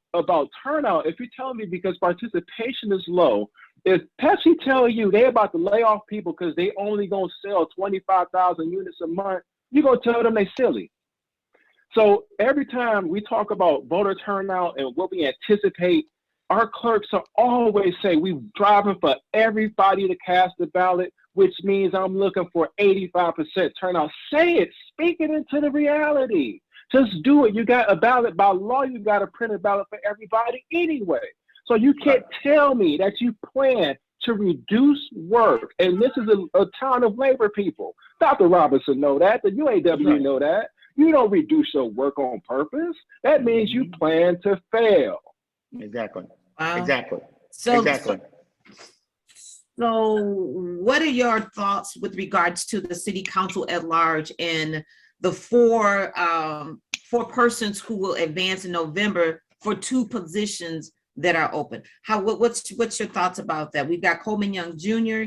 turnout. If you're telling me because participation is low, if Pepsi tell you they're about to lay off people because they only gonna sell 25,000 units a month, you're gonna tell them they silly. So every time we talk about voter turnout and what we anticipate, our clerks are always say we're driving for everybody to cast the ballot, which means I'm looking for 85% turnout. Say it, speak it into the reality. Just do it. You got a ballot by law. You got a printed ballot for everybody anyway. So you can't tell me that you plan to reduce work. And this is a town of labor people. Dr. Robinson know that. The UAW know that. You don't reduce your work on purpose. That means you plan to fail. Exactly. Wow. Exactly. So what are your thoughts with regards to the city council at large and the four persons who will advance in November for 2 positions that are open? What's your thoughts about that? We've got Coleman Young Jr.,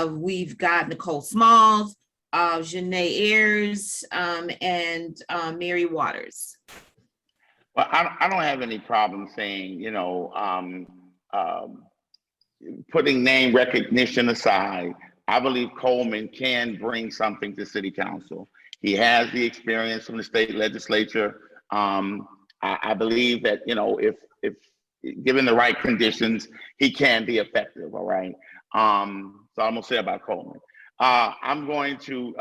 We've got Nicole Smalls, Janae Ayers, and Mary Waters. Well, I don't have any problem saying, you know, putting name recognition aside, I believe Coleman can bring something to city council. He has the experience from the state legislature. I believe that, you know, if given the right conditions, he can be effective, all right? So I'm gonna say about Coleman. I'm going to,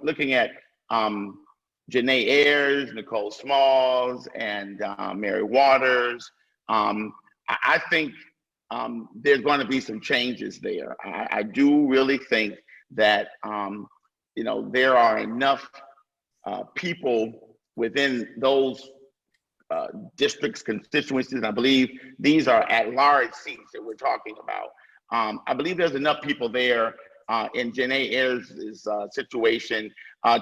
looking at Janae Ayers, Nicole Smalls, and Mary Waters. I think there's going to be some changes there. I do really think that, you know, there are enough people within those districts, constituencies, and I believe these are at-large seats that we're talking about. I believe there's enough people there in Janae Ayers' situation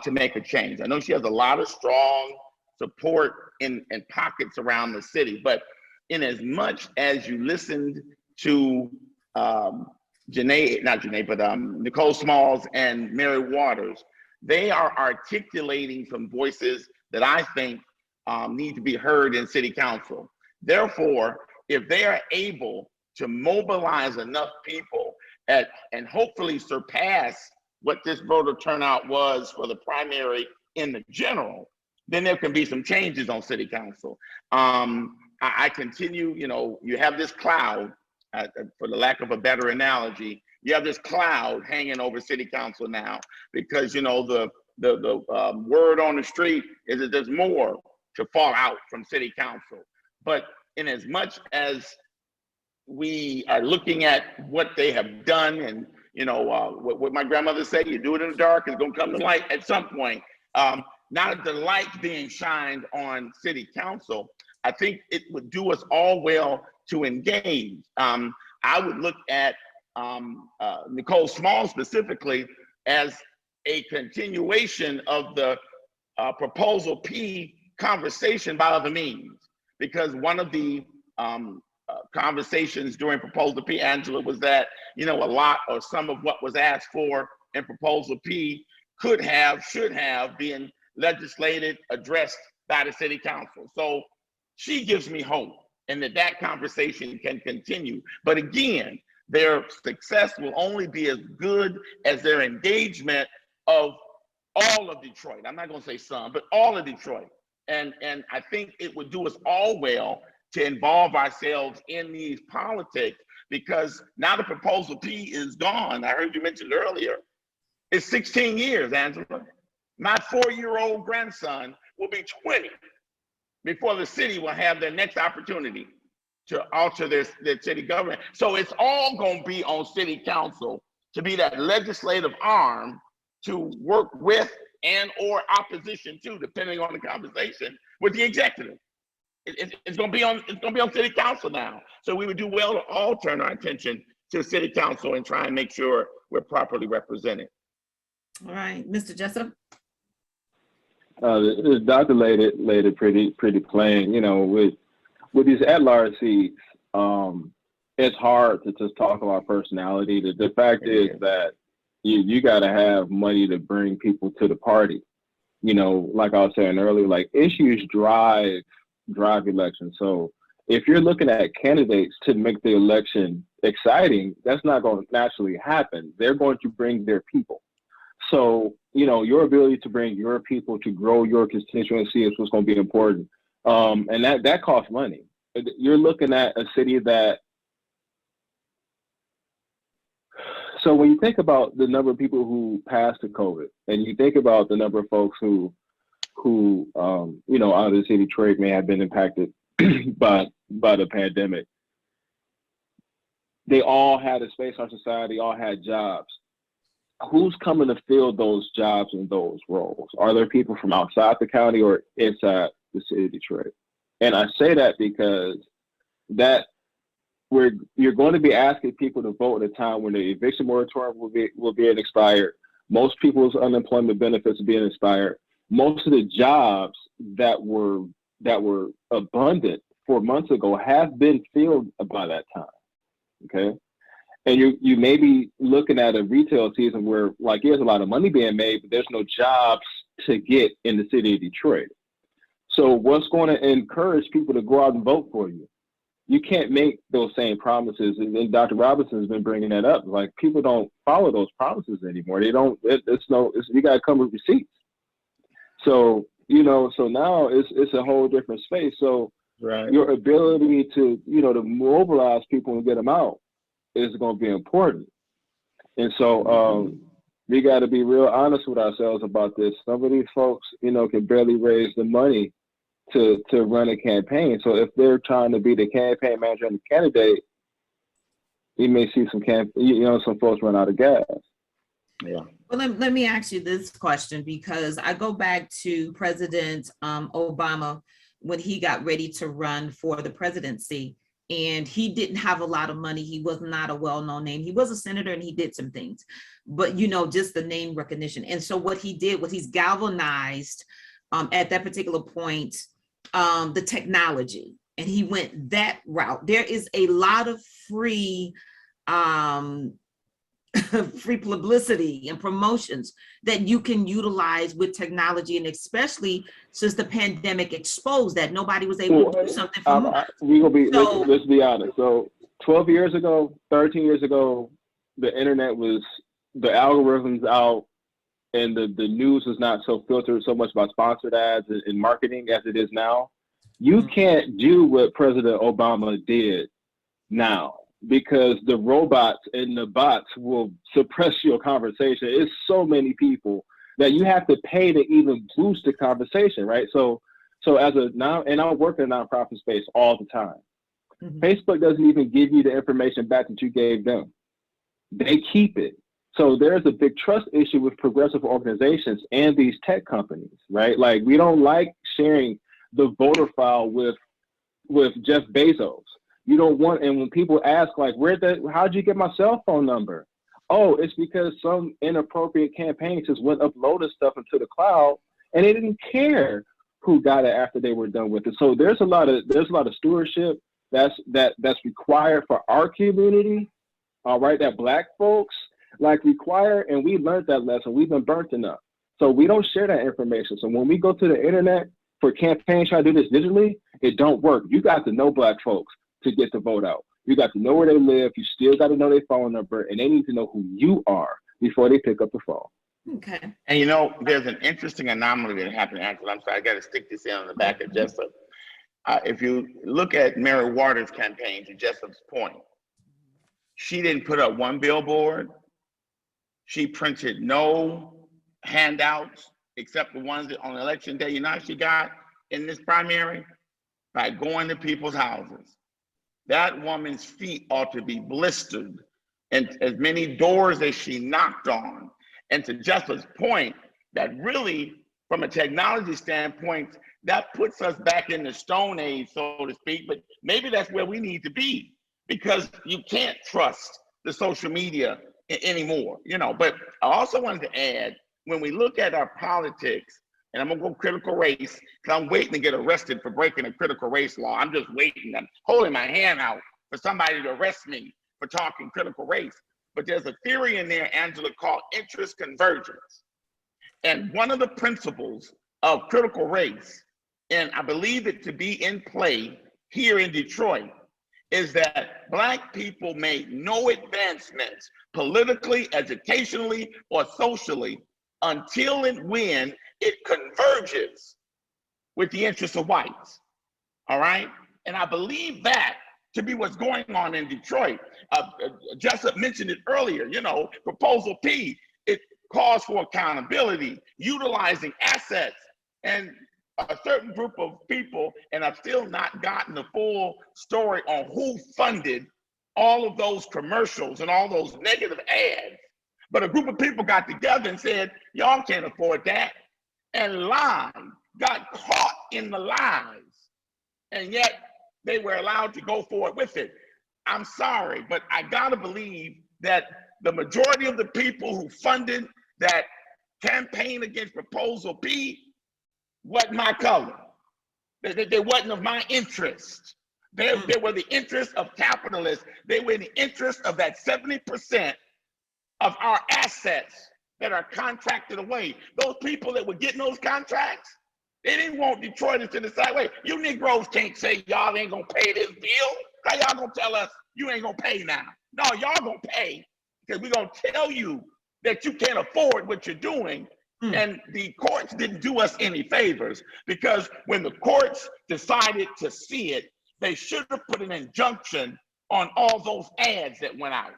to make a change. I know she has a lot of strong support in pockets around the city, but in as much as you listened to Nicole Smalls and Mary Waters, they are articulating some voices that I think need to be heard in city council. Therefore, if they are able to mobilize enough people and hopefully surpass what this voter turnout was for the primary in the general, then there can be some changes on city council. I continue, you know, you have this cloud, for the lack of a better analogy, you have this cloud hanging over city council now because, you know, the word on the street is that there's more to fall out from city council. But in as much as we are looking at what they have done and, you know, what my grandmother said, you do it in the dark, it's gonna come to light at some point. Now that the light being shined on city council, I think it would do us all well to engage. I would look at Nicole Small specifically as a continuation of the Proposal P conversation by other means, because one of the conversations during Proposal P, Angela, was that, you know, a lot or some of what was asked for in Proposal P could have, should have been legislated, addressed by the city council. So she gives me hope and that conversation can continue. But again, their success will only be as good as their engagement of all of Detroit. I'm not gonna say some, but all of Detroit. And I think it would do us all well to involve ourselves in these politics, because now the Proposal P is gone. I heard you mention earlier, it's 16 years, Angela. My 4-year-old grandson will be 20 before the city will have their next opportunity to alter their city government. So it's all gonna be on city council to be that legislative arm to work with and or opposition to, depending on the conversation, with the executive. It's gonna be on city council now. So we would do well to all turn our attention to city council and try and make sure we're properly represented. All right, Mr. Jessup. The doctor laid it pretty plain. You know, with these at-large seats, it's hard to just talk about personality. The fact is that you got to have money to bring people to the party. You know, like I was saying earlier, like issues drive elections. So if you're looking at candidates to make the election exciting, that's not going to naturally happen. They're going to bring their people. So, you know, your ability to bring your people to grow your constituency is what's going to be important. And that costs money. You're looking at a city that, so when you think about the number of people who passed to COVID, and you think about the number of folks who you know, out of the city Detroit may have been impacted by the pandemic, they all had a space in our society, all had jobs. Who's coming to fill those jobs and those roles? Are there people from outside the county or inside the city of Detroit? And I say that because you're going to be asking people to vote at a time when the eviction moratorium will be expired. Most people's unemployment benefits are being expired. Most of the jobs that were abundant 4 months ago have been filled by that time. Okay. And you may be looking at a retail season where like there's a lot of money being made, but there's no jobs to get in the city of Detroit. So what's going to encourage people to go out and vote for you? You can't make those same promises. And Dr. Robinson has been bringing that up. Like people don't follow those promises anymore. They don't, you got to come with receipts. So, so now it's a whole different space. So your ability to, to mobilize people and get them out is going to be important. And so we got to be real honest with ourselves about this. Some of these folks, can barely raise the money to run a campaign. So if they're trying to be the campaign manager and the candidate, you may see some folks run out of gas. Yeah. Well, let me ask you this question, because I go back to President Obama when he got ready to run for the presidency, and he didn't have a lot of money. He was not a well-known name. He was a senator and he did some things, but just the name recognition. And so what he did was he's galvanized at that particular point, the technology, and he went that route. There is a lot of free publicity and promotions that you can utilize with technology, and especially since the pandemic exposed that nobody was able to do something for months. Let's be honest. So 12 years ago, 13 years ago, the internet was, the algorithms out, and the news was not so filtered so much by sponsored ads and marketing as it is now. You can't do what President Obama did now, because the robots and the bots will suppress your conversation. It's so many people that you have to pay to even boost the conversation, right? So as and I work in a nonprofit space all the time. Mm-hmm. Facebook doesn't even give you the information back that you gave them. They keep it. So there's a big trust issue with progressive organizations and these tech companies, right? Like we don't like sharing the voter file with Jeff Bezos. You don't want, and when people ask like, how'd you get my cell phone number? Oh, it's because some inappropriate campaigns just went uploading stuff into the cloud and they didn't care who got it after they were done with it. So there's a lot of stewardship that's required for our community, all right, that Black folks require, and we learned that lesson. We've been burnt enough. So we don't share that information. So when we go to the internet for campaigns, try to do this digitally, it don't work. You got to know Black folks to get the vote out. You got to know where they live. You still got to know their phone number, and they need to know who you are before they pick up the phone. Okay. And there's an interesting anomaly that happened, Angela. I'm sorry, I got to stick this in on the back of Jessup. If you look at Mary Waters' campaign, to Jessup's point, she didn't put up one billboard. She printed no handouts except the ones that on election day. You know how she got in this primary? By going to people's houses. That woman's feet ought to be blistered, and as many doors as she knocked on. And to Jessica's point, that really, from a technology standpoint, that puts us back in the Stone Age, so to speak, but maybe that's where we need to be, because you can't trust the social media anymore, But I also wanted to add, when we look at our politics, and I'm gonna go critical race, because I'm waiting to get arrested for breaking a critical race law. I'm just waiting. I'm holding my hand out for somebody to arrest me for talking critical race. But there's a theory in there, Angela, called interest convergence. And one of the principles of critical race, and I believe it to be in play here in Detroit, is that Black people make no advancements politically, educationally, or socially until and when it converges with the interests of whites, all right? And I believe that to be what's going on in Detroit. Jessup mentioned it earlier, Proposal P, it calls for accountability, utilizing assets, and a certain group of people, and I've still not gotten the full story on who funded all of those commercials and all those negative ads, but a group of people got together and said, y'all can't afford that, and lied, got caught in the lies, and yet they were allowed to go forward with it. I'm sorry, but I gotta believe that the majority of the people who funded that campaign against Proposal P wasn't my color. They wasn't of my interest. They were the interest of capitalists. They were in the interest of that 70% of our assets that are contracted away. Those people that were getting those contracts, they didn't want Detroiters to decide, wait, you Negroes can't say y'all ain't gonna pay this bill. How y'all gonna tell us you ain't gonna pay now? No, y'all gonna pay because we're gonna tell you that you can't afford what you're doing. And the courts didn't do us any favors, because when the courts decided to see it, they should have put an injunction on all those ads that went out,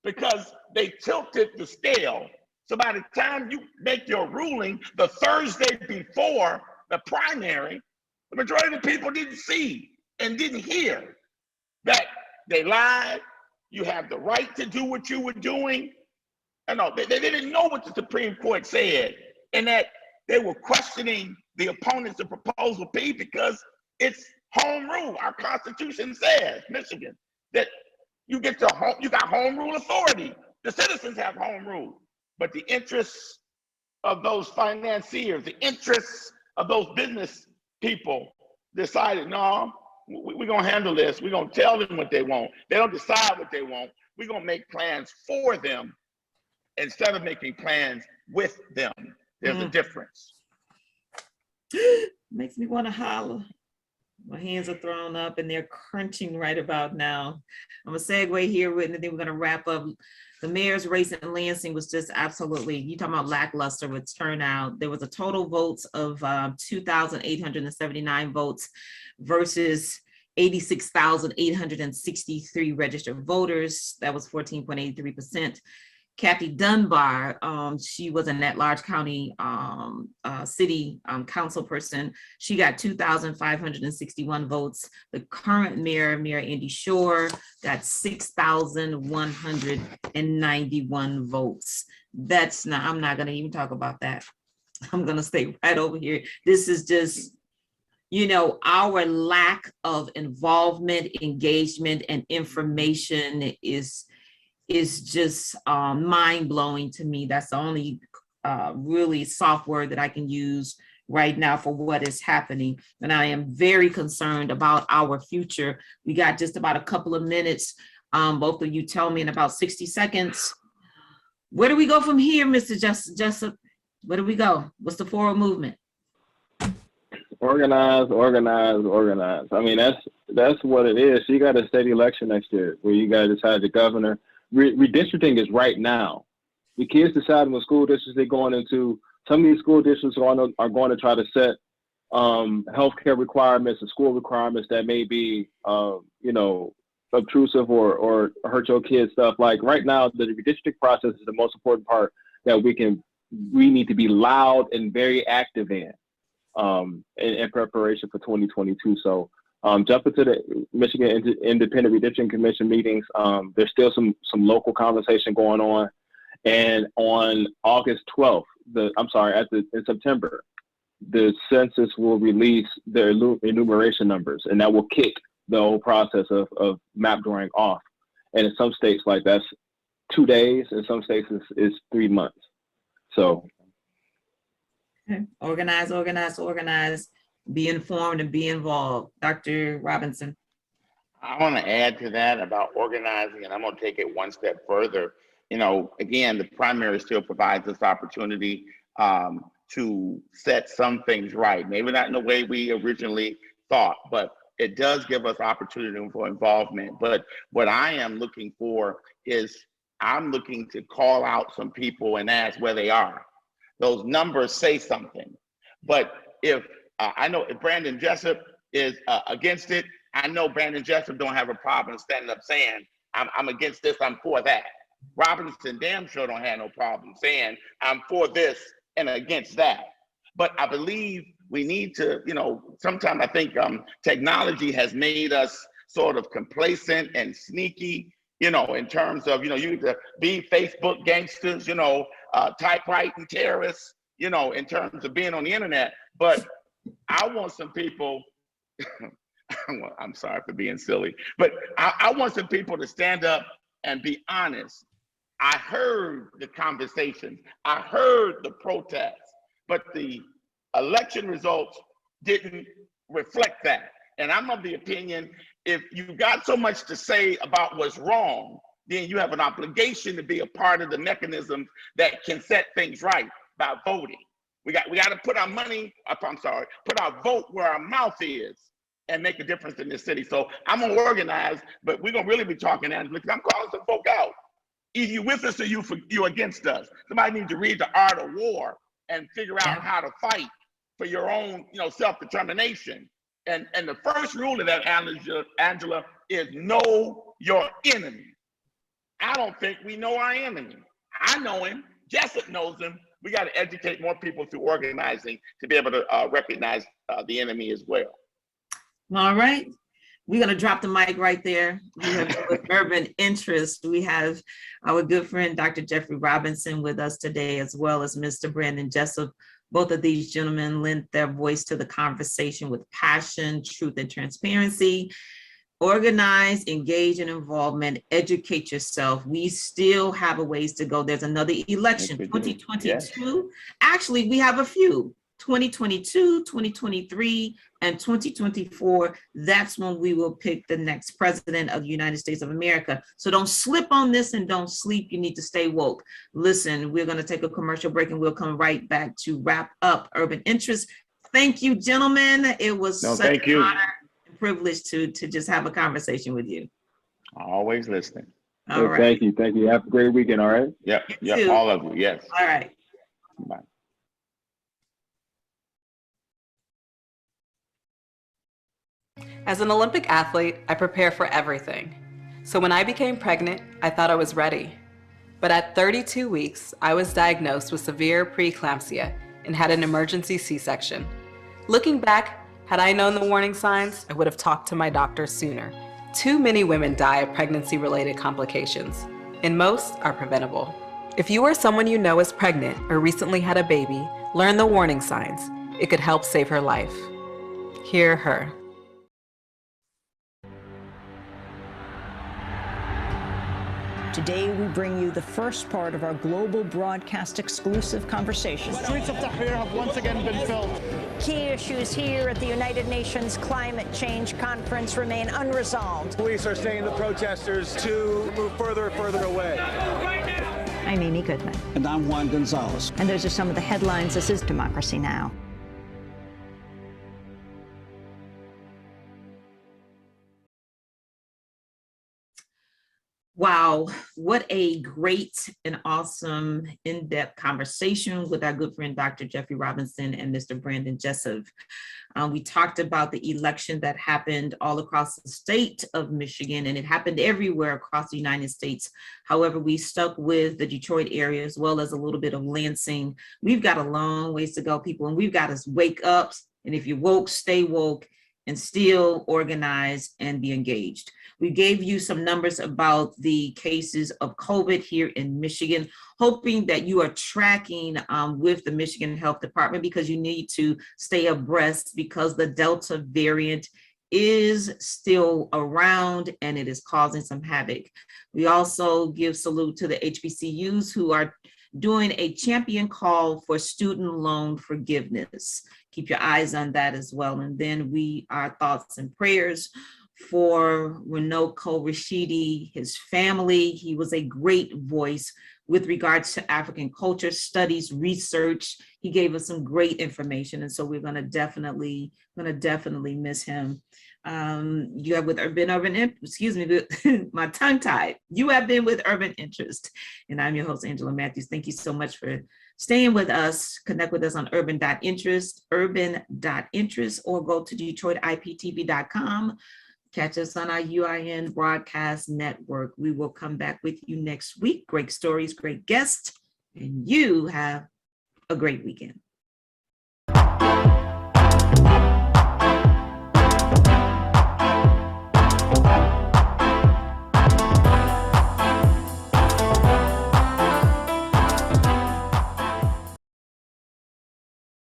because they tilted the scale. So by the time you make your ruling the Thursday before the primary, the majority of the people didn't see and didn't hear that they lied. You have the right to do what you were doing. I know they didn't know what the Supreme Court said, and that they were questioning the opponents of Proposal P because it's home rule. Our Constitution says, Michigan, that you got home rule authority. The citizens have home rule, but the interests of those financiers, the interests of those business people decided, no, we're gonna handle this. We're gonna tell them what they want. They don't decide what they want. We're gonna make plans for them instead of making plans with them. There's a difference. Makes me want to holler. My hands are thrown up and they're crunching right about now. I'm gonna segue here with, and then we're gonna wrap up. The mayor's race in Lansing was just absolutely, you talking about lackluster with turnout. There was a total votes of 2,879 votes versus 86,863 registered voters. That was 14.83%. Kathy Dunbar, she was an at-large county city council person. She got 2,561 votes. The current mayor, Mayor Andy Shore, got 6,191 votes. That's not, I'm not gonna even talk about that. I'm gonna stay right over here. This is just, you know, our lack of involvement, engagement, and information is just mind-blowing to me. That's the only really soft word that I can use right now for what is happening. And I am very concerned about our future. We got just about a couple of minutes. Both of you tell me in about 60 seconds. Where do we go from here, Mr. Jessup? Where do we go? What's the forward movement? Organize, organize, organize. I mean, that's what it is. So you got a state election next year where you got to decide the governor. Redistricting is right now. The kids deciding what school districts they're going into. Some of these school districts are going to try to set healthcare requirements and school requirements that may be, you know, obtrusive or hurt your kids' stuff. Like right now, the redistricting process is the most important part that we need to be loud and very active in preparation for 2022. So jump into the Michigan Independent Redistricting Commission meetings. There's still some local conversation going on. And on August 12th, in September, the census will release their enumeration numbers, and that will kick the whole process of map drawing off. And in some states, like that's 2 days, in some states it's 3 months. So okay. Organize, organize, organize. Be informed and be involved. Dr. Robinson. I want to add to that about organizing, and I'm going to take it one step further. You know, again, the primary still provides us opportunity to set some things right. Maybe not in the way we originally thought, but it does give us opportunity for involvement. But what I am looking for is I'm looking to call out some people and ask where they are. Those numbers say something. But if I know if Brandon Jessup is against it, I know Brandon Jessup don't have a problem standing up saying, I'm against this, I'm for that. Robinson damn sure don't have no problem saying, I'm for this and against that. But I believe we need to, you know, sometimes I think technology has made us sort of complacent and sneaky, you know, in terms of, you know, you need to be Facebook gangsters, you know, typewriting terrorists, you know, in terms of being on the internet. But I want some people, I'm sorry for being silly, but I want some people to stand up and be honest. I heard the conversations, I heard the protests, but the election results didn't reflect that. And I'm of the opinion, if you've got so much to say about what's wrong, then you have an obligation to be a part of the mechanisms that can set things right by voting. We got to put our money up, put our vote where our mouth is and make a difference in this city. So I'm gonna organize, but we're gonna really be talking, Angela, because I'm calling some folk out. Either you with us or you against us. Somebody needs to read The Art of War and figure out how to fight for your own, self-determination. And the first rule of that, Angela, is know your enemy. I don't think we know our enemy. I know him. Jessup knows him. We got to educate more people through organizing to be able to recognize the enemy as well. All right. We're going to drop the mic right there. We have with Urban Interest. We have our good friend, Dr. Jeffrey Robinson, with us today, as well as Mr. Brandon Jessup. Both of these gentlemen lent their voice to the conversation with passion, truth, and transparency. Organize, engage, and involvement, educate yourself. We still have a ways to go. There's another election, 2022. Yes. Actually, we have a few, 2022, 2023, and 2024. That's when we will pick the next president of the United States of America. So don't slip on this and don't sleep. You need to stay woke. Listen, we're going to take a commercial break and we'll come right back to wrap up Urban Interest. Thank you, gentlemen. It was such an honor. Privilege to just have a conversation with you. Always listening. All right. Thank you. Have a great weekend. All right. Yep. All of you. Yes. All right. Bye. As an Olympic athlete, I prepare for everything. So when I became pregnant, I thought I was ready. But at 32 weeks, I was diagnosed with severe preeclampsia and had an emergency C-section. Looking back, had I known the warning signs, I would have talked to my doctor sooner. Too many women die of pregnancy-related complications, and most are preventable. If you or someone you know is pregnant or recently had a baby, learn the warning signs. It could help save her life. Hear her. Today, we bring you the first part of our global broadcast exclusive conversation. The streets of Tahrir have once again been filled. Key issues here at the United Nations Climate Change Conference remain unresolved. Police are saying the protesters to move further and further away. I'm Amy Goodman. And I'm Juan Gonzalez. And those are some of the headlines. This is Democracy Now! Wow, what a great and awesome in-depth conversation with our good friend, Dr. Jeffrey Robinson and Mr. Brandon Jessup. We talked about the election that happened all across the state of Michigan, and it happened everywhere across the United States. However, we stuck with the Detroit area as well as a little bit of Lansing. We've got a long ways to go, people, and we've got to wake up. And if you're woke, stay woke and still organize and be engaged. We gave you some numbers about the cases of COVID here in Michigan, hoping that you are tracking with the Michigan Health Department, because you need to stay abreast because the Delta variant is still around and it is causing some havoc. We also give salute to the HBCUs who are doing a champion call for student loan forgiveness. Keep your eyes on that as well. And then our thoughts and prayers for Winoko Rashidi, his family. He was a great voice with regards to African culture studies, research. He gave us some great information. And so we're gonna definitely miss him. You have my tongue tied. You have been with Urban Interest. And I'm your host, Angela Matthews. Thank you so much for staying with us. Connect with us on urban.interest, or go to DetroitIPTV.com. Catch us on our UIN broadcast network. We will come back with you next week. Great stories, great guests, and you have a great weekend.